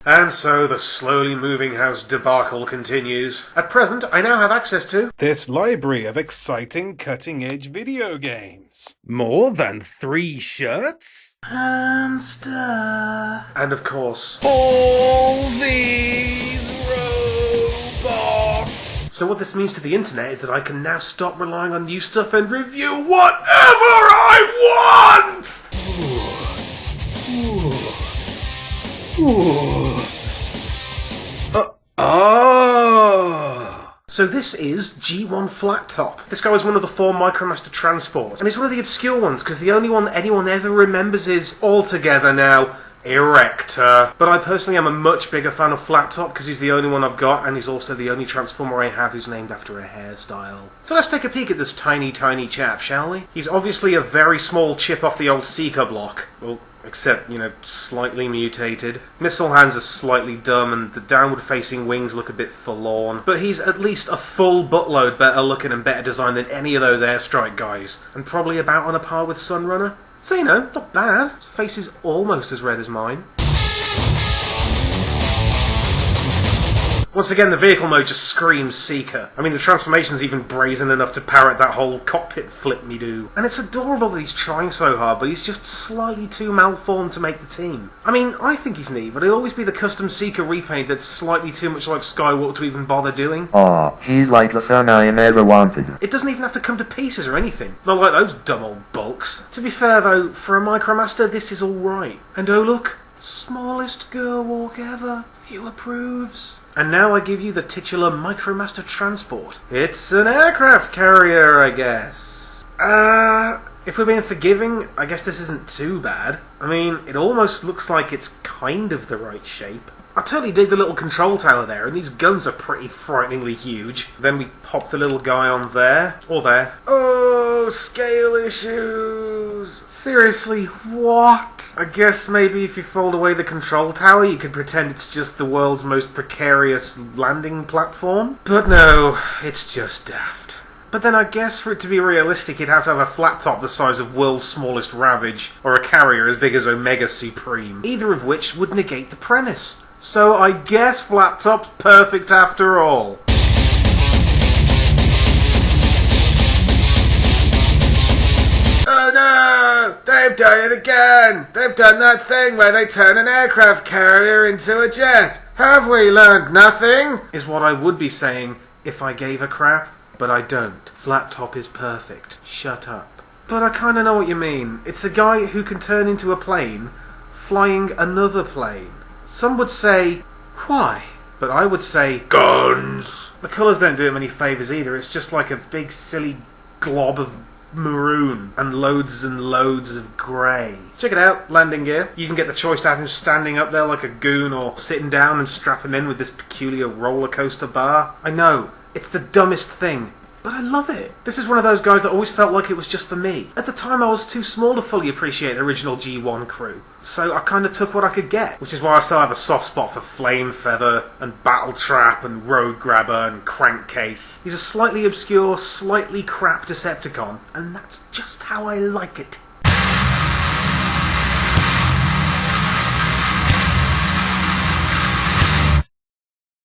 And so the slowly moving house debacle continues. At present, I now have access to this library of exciting cutting-edge video games. More than 3 shirts? hamster. And of course, All these robots! So what this means to the internet is that I can now stop relying on new stuff and review whatever I want! So this is G1 Flattop. This guy was one of the 4 Micromaster transports, and he's one of the obscure ones, because the only one that anyone ever remembers is, altogether now, Erector. But I personally am a much bigger fan of Flattop because he's the only one I've got, and he's also the only Transformer I have who's named after a hairstyle. So let's take a peek at this tiny chap, shall we? He's obviously a very small chip off the old Seeker block. Well, except, slightly mutated. Missile hands are slightly dumb, and the downward-facing wings look a bit forlorn. But he's at least a full buttload better looking and better designed than any of those Airstrike guys, and probably about on a par with Sunrunner. So, not bad. His face is almost as red as mine. Once again, the vehicle mode just screams Seeker. I mean, the transformation's even brazen enough to parrot that whole cockpit flip-me-do. And it's adorable that he's trying so hard, but he's just slightly too malformed to make the team. I mean, I think he's neat, but he'll always be the custom Seeker repaint that's slightly too much like Skywalker to even bother doing. Aw, he's like the son I never wanted. It doesn't even have to come to pieces or anything. Not like those dumb old bulks. To be fair, though, for a Micromaster, this is alright. And oh look, smallest girl walk ever. Thew approves. And now I give you the titular Micromaster transport. It's an aircraft carrier, I guess. If we're being forgiving, I guess this isn't too bad. I mean, it almost looks like it's kind of the right shape. I totally dig the little control tower there, and these guns are pretty frighteningly huge. Then we pop the little guy on there, or there. Oh, scale issues! Seriously, what? I guess maybe if you fold away the control tower, you could pretend it's just the world's most precarious landing platform. But no, it's just daft. But then I guess for it to be realistic, you'd have to have a flat top the size of World's Smallest Ravage, or a carrier as big as Omega Supreme, either of which would negate the premise. So I guess flat top's perfect after all. Oh no! They've done it again! They've done that thing where they turn an aircraft carrier into a jet! Have we learned nothing? Is what I would be saying if I gave a crap, but I don't. Flat top is perfect. Shut up. But I kinda know what you mean. It's a guy who can turn into a plane, flying another plane. Some would say, why? But I would say, guns! The colours don't do him any favours either. It's just like a big silly glob of maroon and loads of grey. Check it out, landing gear. You can get the choice to have him standing up there like a goon or sitting down and strap him in with this peculiar roller coaster bar. I know, it's the dumbest thing, but I love it. This is one of those guys that always felt like it was just for me. At the time I was too small to fully appreciate the original G1 crew, so I kind of took what I could get, which is why I still have a soft spot for Flame Feather and Battle Trap and Road Grabber and Crankcase. He's a slightly obscure, slightly crap Decepticon, and that's just how I like it.